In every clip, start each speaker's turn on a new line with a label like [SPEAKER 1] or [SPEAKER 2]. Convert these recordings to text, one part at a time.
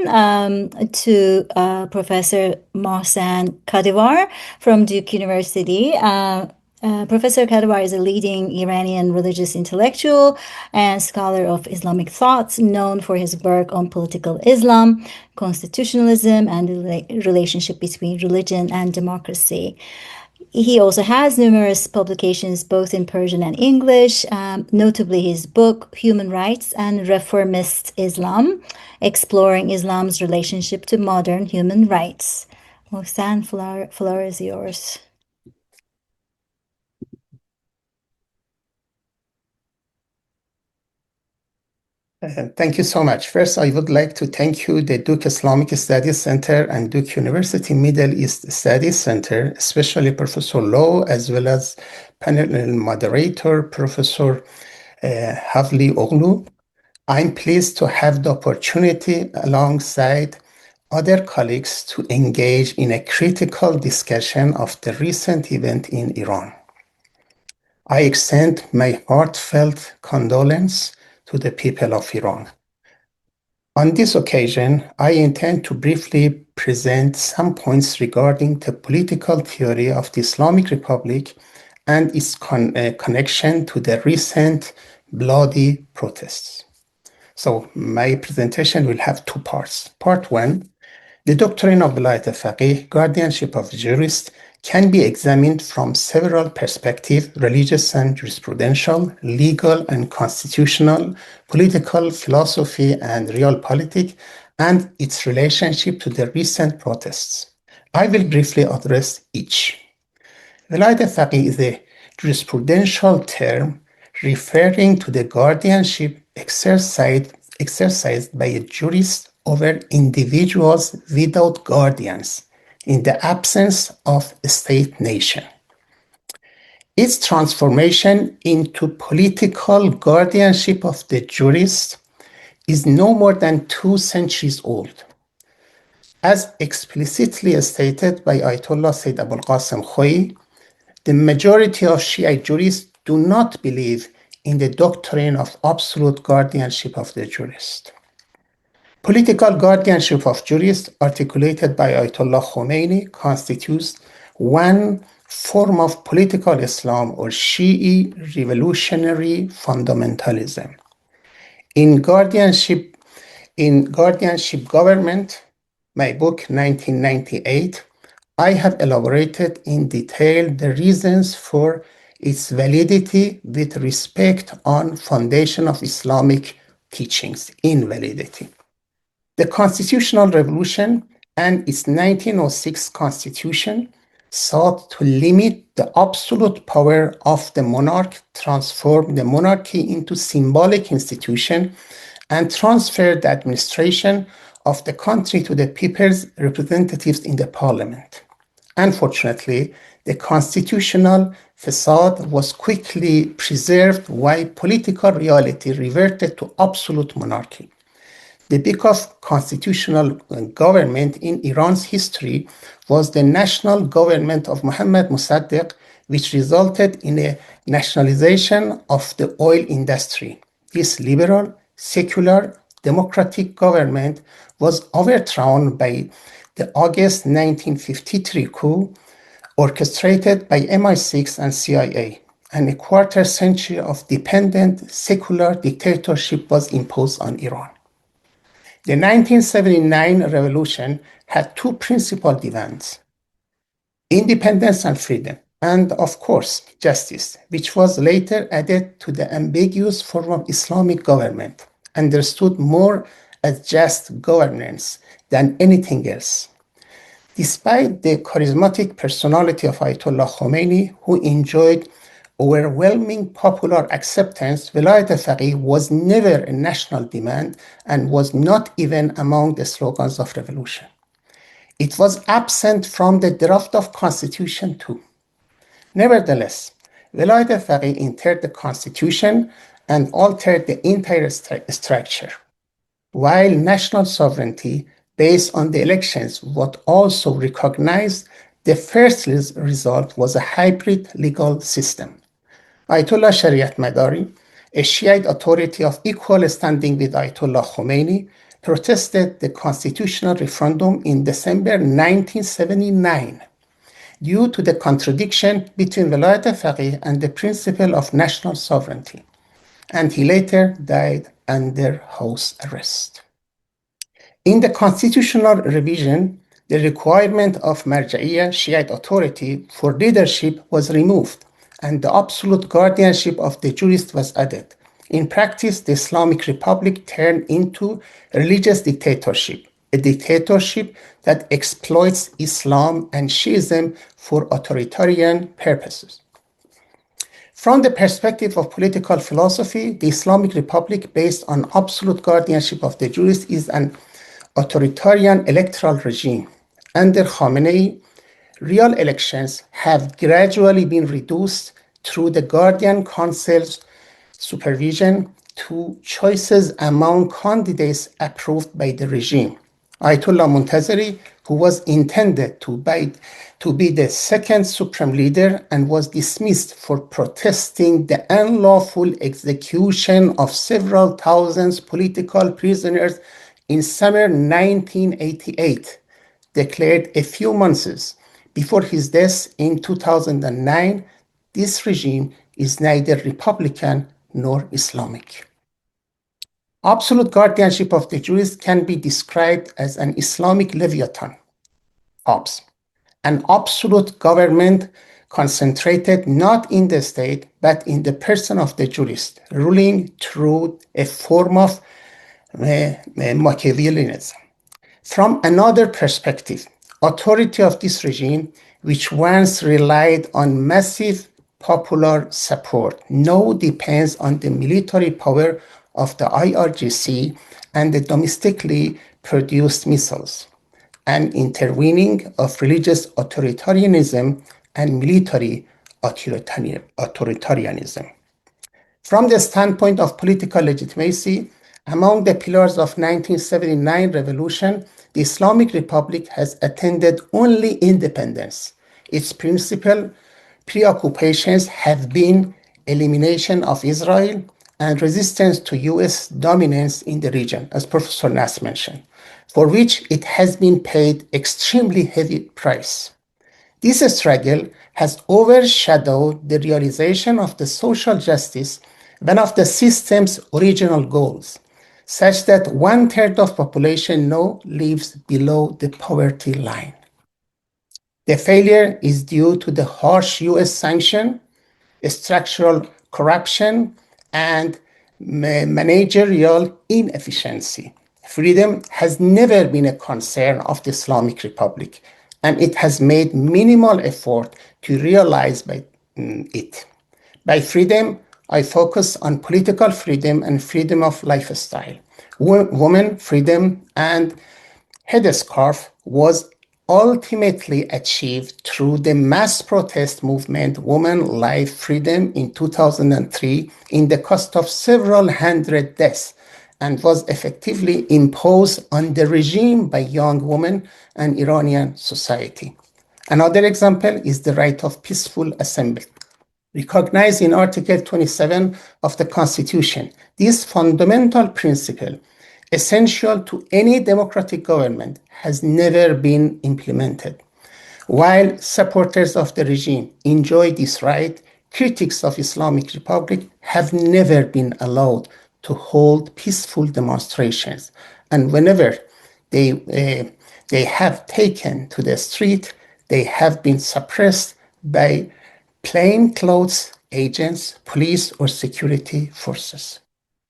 [SPEAKER 1] to Professor Mohsen Kadivar from Duke University. Professor Kadivar is a leading Iranian religious intellectual and scholar of Islamic thoughts, known for his work on political Islam, constitutionalism, and the relationship between religion and democracy. He also has numerous publications both in Persian and English, notably his book, Human Rights and Reformist Islam, exploring Islam's relationship to modern human rights. Mohsen, floor is yours.
[SPEAKER 2] Thank you so much. First, I would like to thank you, the Duke Islamic Studies Center and Duke University Middle East Studies Center, especially Professor Lowe, as well as panel moderator, Professor Havli Oglu. I'm pleased to have the opportunity alongside other colleagues to engage in a critical discussion of the recent event in Iran. I extend my heartfelt condolence to the people of Iran. On this occasion, I intend to briefly present some points regarding the political theory of the Islamic Republic and its connection to the recent bloody protests. So my presentation will have two parts. Part one, the doctrine of Vilayat al-Faqih, guardianship of jurists, can be examined from several perspectives: religious and jurisprudential, legal and constitutional, political, philosophy, and realpolitik, and its relationship to the recent protests. I will briefly address each. Vilayat al-Faqih is a jurisprudential term referring to the guardianship exercised by a jurist over individuals without guardians in the absence of a state nation. Its transformation into political guardianship of the jurist is no more than 2 centuries old. As explicitly stated by Ayatollah Sayyid Abul Qasim Khoei, the majority of Shiite jurists do not believe in the doctrine of absolute guardianship of the jurist. Political guardianship of jurists, articulated by Ayatollah Khomeini, constitutes one form of political Islam or Shi'i revolutionary fundamentalism. In Guardianship Government, my book 1998, I have elaborated in detail the reasons for its validity with respect on foundation of Islamic teachings, invalidity. The Constitutional Revolution and its 1906 Constitution sought to limit the absolute power of the monarch, transform the monarchy into symbolic institution, and transfer the administration of the country to the people's representatives in the parliament. Unfortunately, the constitutional facade was quickly preserved while political reality reverted to absolute monarchy. The peak of constitutional government in Iran's history was the national government of Mohammad Mossadegh, which resulted in a nationalization of the oil industry. This liberal, secular, democratic government was overthrown by the August 1953 coup orchestrated by MI6 and CIA, and a quarter century of dependent secular dictatorship was imposed on Iran. The 1979 revolution had 2 principal demands: independence and freedom, and of course, justice, which was later added to the ambiguous form of Islamic government, understood more as just governance than anything else. Despite the charismatic personality of Ayatollah Khomeini, who enjoyed overwhelming popular acceptance, Vilayat al-Faqih was never a national demand and was not even among the slogans of revolution. It was absent from the draft of constitution too. Nevertheless, Vilayat al-Faqih entered the constitution and altered the entire structure. While national sovereignty based on the elections was also recognized, the first result was a hybrid legal system. Ayatollah Shariat Madari, a Shiite authority of equal standing with Ayatollah Khomeini, protested the constitutional referendum in December 1979 due to the contradiction between Velayat Faqih and the principle of national sovereignty, and he later died under house arrest. In the constitutional revision, the requirement of Marja'iyya, Shiite authority, for leadership was removed, and the absolute guardianship of the jurist was added. In practice, the Islamic Republic turned into a religious dictatorship, a dictatorship that exploits Islam and Shiism for authoritarian purposes. From the perspective of political philosophy, the Islamic Republic, based on absolute guardianship of the jurist, is an authoritarian electoral regime. Under Khamenei, real elections have gradually been reduced through the Guardian Council's supervision to choices among candidates approved by the regime. Ayatollah Montazeri, who was intended to be the second supreme leader and was dismissed for protesting the unlawful execution of several thousands political prisoners in summer 1988, declared a few months before his death in 2009, this regime is neither Republican nor Islamic. Absolute guardianship of the jurist can be described as an Islamic Leviathan, Hobbes, an absolute government concentrated not in the state but in the person of the jurist, ruling through a form of Machiavellianism. From another perspective, authority of this regime, which once relied on massive popular support, now depends on the military power of the IRGC and the domestically produced missiles, and intervening of religious authoritarianism and military authoritarianism. From the standpoint of political legitimacy, among the pillars of 1979 revolution, the Islamic Republic has attained only independence. Its principal preoccupations have been elimination of Israel and resistance to US dominance in the region, as Professor Nass mentioned, for which it has been paid extremely heavy price. This struggle has overshadowed the realization of the social justice, one of the system's original goals, such that 1/3 of population now lives below the poverty line. The failure is due to the harsh US sanction, structural corruption, and managerial inefficiency. Freedom has never been a concern of the Islamic Republic, and it has made minimal effort to realize it. By freedom, I focus on political freedom and freedom of lifestyle. Women freedom and headscarf was ultimately achieved through the mass protest movement Women Life Freedom in 2003 in the cost of several hundred deaths, and was effectively imposed on the regime by young women and Iranian society. Another example is the right of peaceful assembly. Recognized in Article 27 of the Constitution, this fundamental principle, essential to any democratic government, has never been implemented. While supporters of the regime enjoy this right, critics of Islamic Republic have never been allowed to hold peaceful demonstrations, and whenever they have taken to the street, they have been suppressed by plainclothes agents, police, or security forces.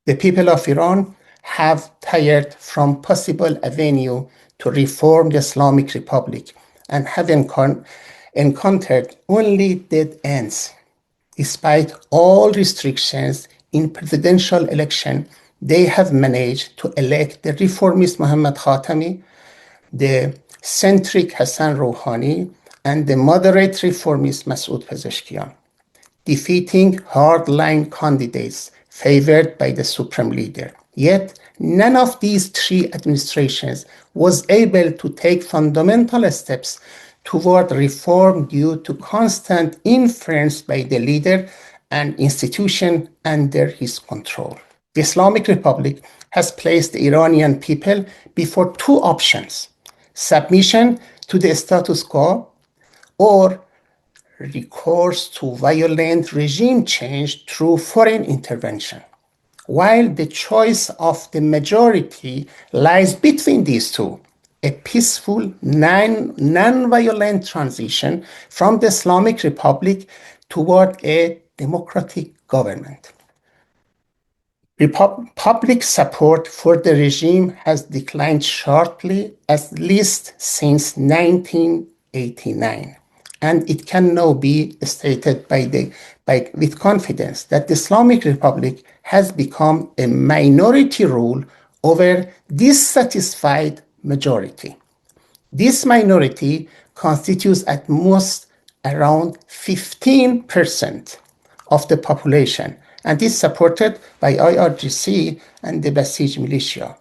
[SPEAKER 2] The people of Iran have tired from possible avenue to reform the Islamic Republic and have encountered only dead ends. Despite all restrictions in presidential election, they have managed to elect the reformist Mohammad Khatami, the centric Hassan Rouhani, and the moderate reformist Masoud Pezeshkian, defeating hardline candidates favored by the supreme leader. Yet, none of these three administrations was able to take fundamental steps toward reform due to constant influence by the leader and institution under his control. The Islamic Republic has placed the Iranian people before two options: submission to the status quo or recourse to violent regime change through foreign intervention. While the choice of the majority lies between these two, a peaceful, non-violent transition from the Islamic Republic toward a democratic government. Public support for the regime has declined sharply, at least since 1989. And it can now be stated with confidence that the Islamic Republic has become a minority rule over dissatisfied majority. This minority constitutes at most around 15% of the population and is supported by IRGC and the Basij militia.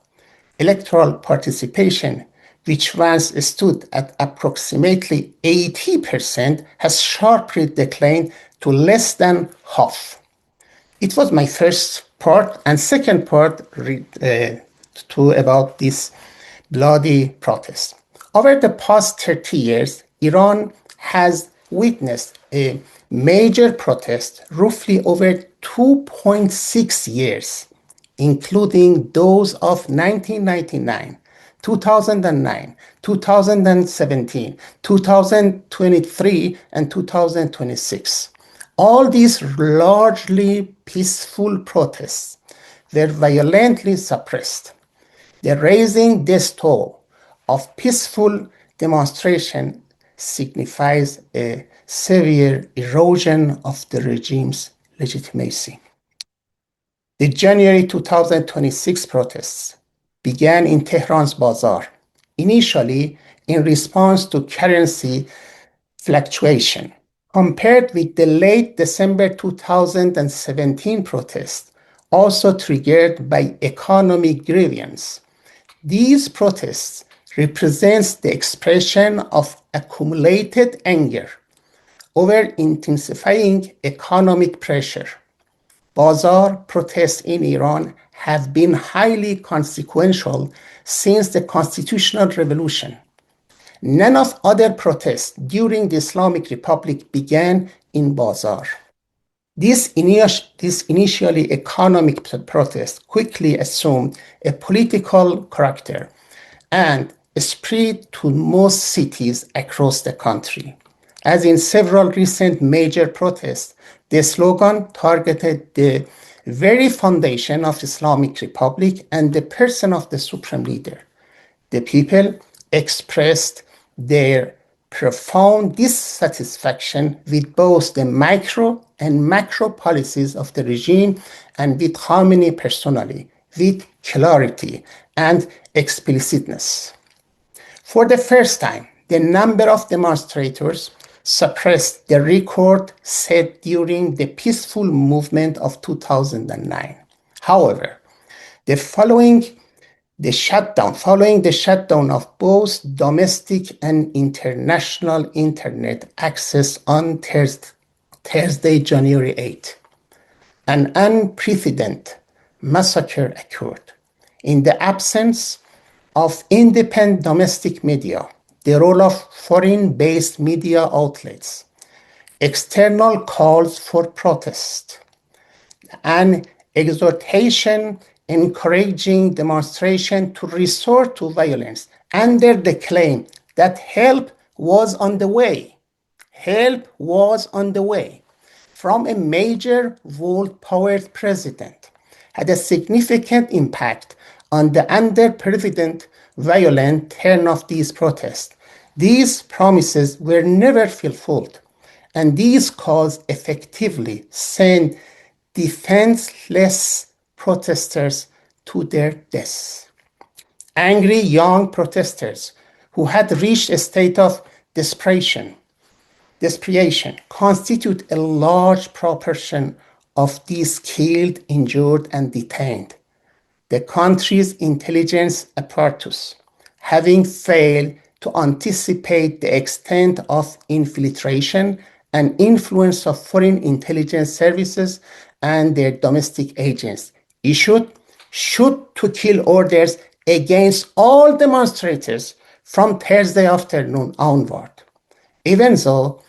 [SPEAKER 2] Electoral participation, which once stood at approximately 80%, has sharply declined to less than half. It was my first part, and second part about this bloody protest. Over the past 30 years, Iran has witnessed a major protest roughly over 2.6 years, including those of 1999, 2009, 2017, 2023, and 2026. All these largely peaceful protests were violently suppressed. The raising death toll of peaceful demonstration signifies a severe erosion of the regime's legitimacy. The January 2026 protests began in Tehran's Bazaar, initially in response to currency fluctuation. Compared with the late December 2017 protests, also triggered by economic grievance, these protests represent the expression of accumulated anger over intensifying economic pressure. Bazaar protests in Iran have been highly consequential since the constitutional revolution. None of other protests during the Islamic Republic began in Bazaar. This initially economic protest quickly assumed a political character and spread to most cities across the country. As in several recent major protests, the slogan targeted the very foundation of Islamic Republic and the person of the supreme leader. The people expressed their profound dissatisfaction with both the micro and macro policies of the regime and with Khamenei personally, with clarity and explicitness. For the first time, the number of demonstrators suppressed the record set during the peaceful movement of 2009. However, following the shutdown of both domestic and international internet access on Thursday, January 8, an unprecedented massacre occurred. In the absence of independent domestic media, the role of foreign-based media outlets, external calls for protest, and exhortation encouraging demonstration to resort to violence under the claim that help was on the way. Help was on the way from a major world-powered president had a significant impact on the under-president violent turn of these protests. These promises were never fulfilled, and these calls effectively sent defenseless protesters to their deaths. Angry young protesters who had reached a state of desperation constitute a large proportion of these killed, injured, and detained. The country's intelligence apparatus, having failed to anticipate the extent of infiltration and influence of foreign intelligence services and their domestic agents, issued shoot-to-kill orders against all demonstrators from Thursday afternoon onward, even though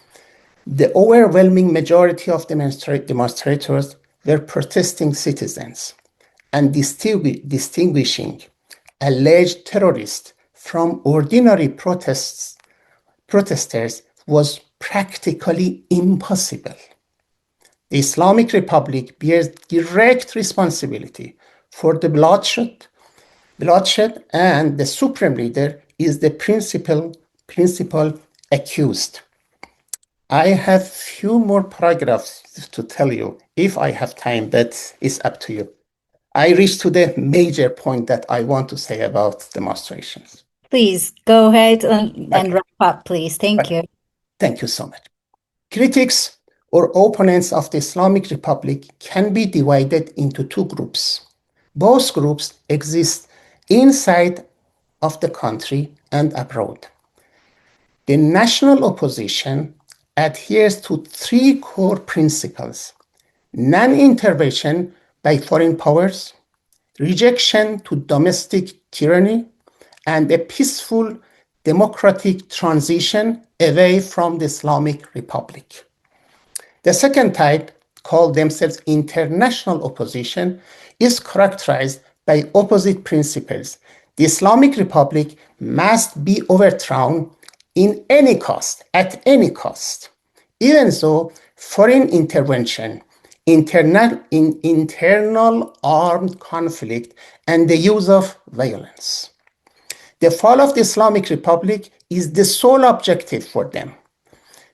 [SPEAKER 2] the overwhelming majority of demonstrators were protesting citizens, and distinguishing alleged terrorists from ordinary protesters was practically impossible. The Islamic Republic bears direct responsibility for the bloodshed, and the supreme leader is the principal accused. I have few more paragraphs to tell you if I have time, but it's up to you. I reached to the major point that I want to say about demonstrations.
[SPEAKER 1] Please go ahead and wrap up, please. Thank you.
[SPEAKER 2] Thank you so much. Critics or opponents of the Islamic Republic can be divided into two groups. Both groups exist inside of the country and abroad. The national opposition adheres to three core principles: non-intervention by foreign powers, rejection to domestic tyranny, and a peaceful democratic transition away from the Islamic Republic. The second type, called themselves international opposition, is characterized by opposite principles. The Islamic Republic must be overthrown in any cost, at any cost, even though foreign intervention, internal armed conflict, and the use of violence. The fall of the Islamic Republic is the sole objective for them.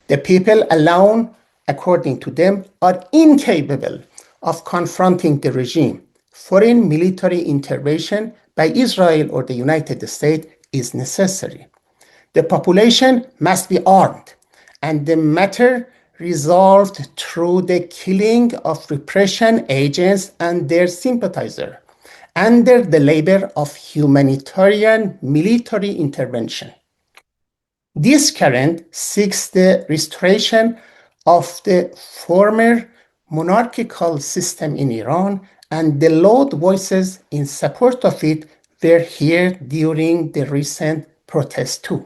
[SPEAKER 2] The people alone, according to them, are incapable of confronting the regime. Foreign military intervention by Israel or the United States is necessary. The population must be armed, and the matter resolved through the killing of repression agents and their sympathizers under the label of humanitarian military intervention. This current seeks the restoration of the former monarchical system in Iran, and the loud voices in support of it were heard during the recent protests too.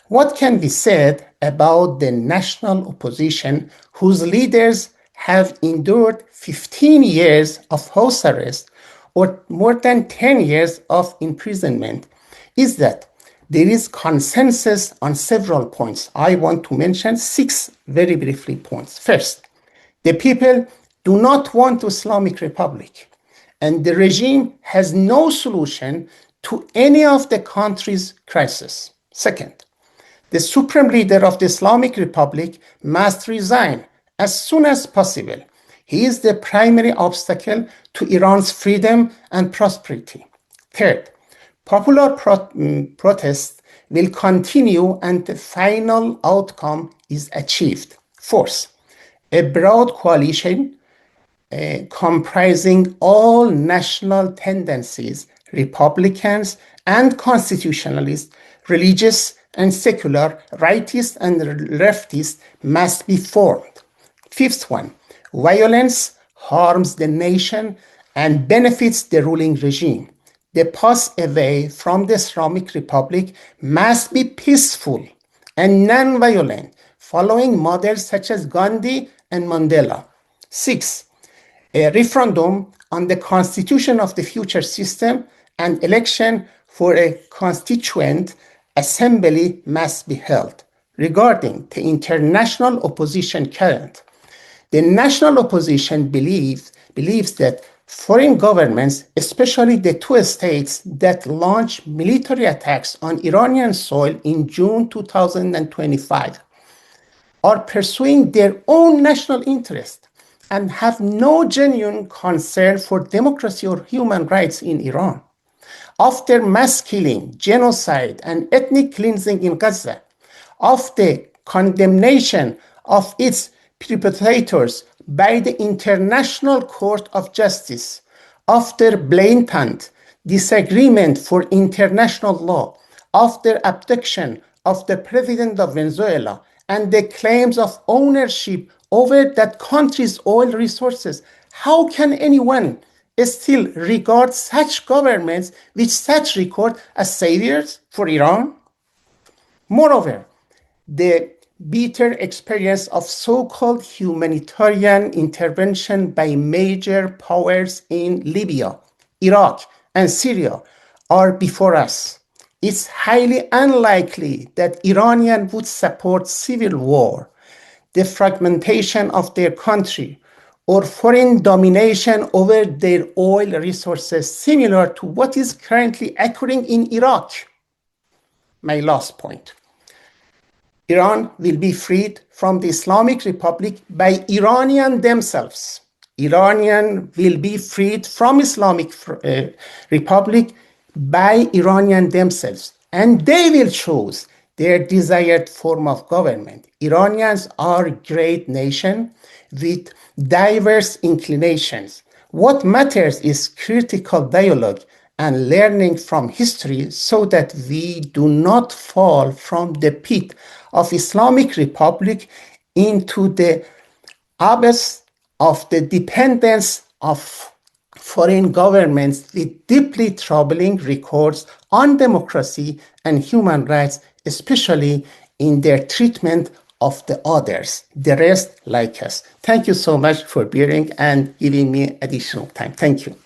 [SPEAKER 2] What can be said about the national opposition, whose leaders have endured 15 years of house arrest or more than 10 years of imprisonment, is that there is consensus on several points. I want to mention 6 very briefly points. First, the people do not want the Islamic Republic, and the regime has no solution to any of the country's crises. Second, the supreme leader of the Islamic Republic must resign as soon as possible. He is the primary obstacle to Iran's freedom and prosperity. Third, popular protests will continue and the final outcome is achieved. Fourth, a broad coalition comprising all national tendencies, Republicans and constitutionalists, religious and secular, rightists and leftists, must be formed. Fifth one, violence harms the nation and benefits the ruling regime. The path away from the Islamic Republic must be peaceful and non-violent, following models such as Gandhi and Mandela. Six, a referendum on the constitution of the future system and election for a constituent assembly must be held. Regarding the international opposition current, the national opposition believes that foreign governments, especially the two states that launched military attacks on Iranian soil in June 2025, are pursuing their own national interest and have no genuine concern for democracy or human rights in Iran. After mass killing, genocide, and ethnic cleansing in Gaza, after condemnation of its perpetrators by the International Court of Justice, after blatant disagreement for international law, after abduction of the president of Venezuela, and the claims of ownership over that country's oil resources, how can anyone still regard such governments with such record as saviors for Iran? Moreover, the bitter experience of so-called humanitarian intervention by major powers in Libya, Iraq, and Syria are before us. It's highly unlikely that Iranians would support civil war, the fragmentation of their country, or foreign domination over their oil resources similar to what is currently occurring in Iraq. My last point. Iran will be freed from the Islamic Republic by Iranians themselves. Iranian will be freed from Islamic Republic by Iranians themselves, and they will choose their desired form of government. Iranians are a great nation with diverse inclinations. What matters is critical dialogue and learning from history so that we do not fall from the pit of Islamic Republic into the abyss of the dependence of foreign governments with deeply troubling records on democracy and human rights, especially in their treatment of the others, the rest like us. Thank you so much for bearing and giving me additional time. Thank you.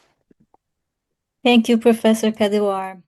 [SPEAKER 1] Thank you, Professor Kadivar.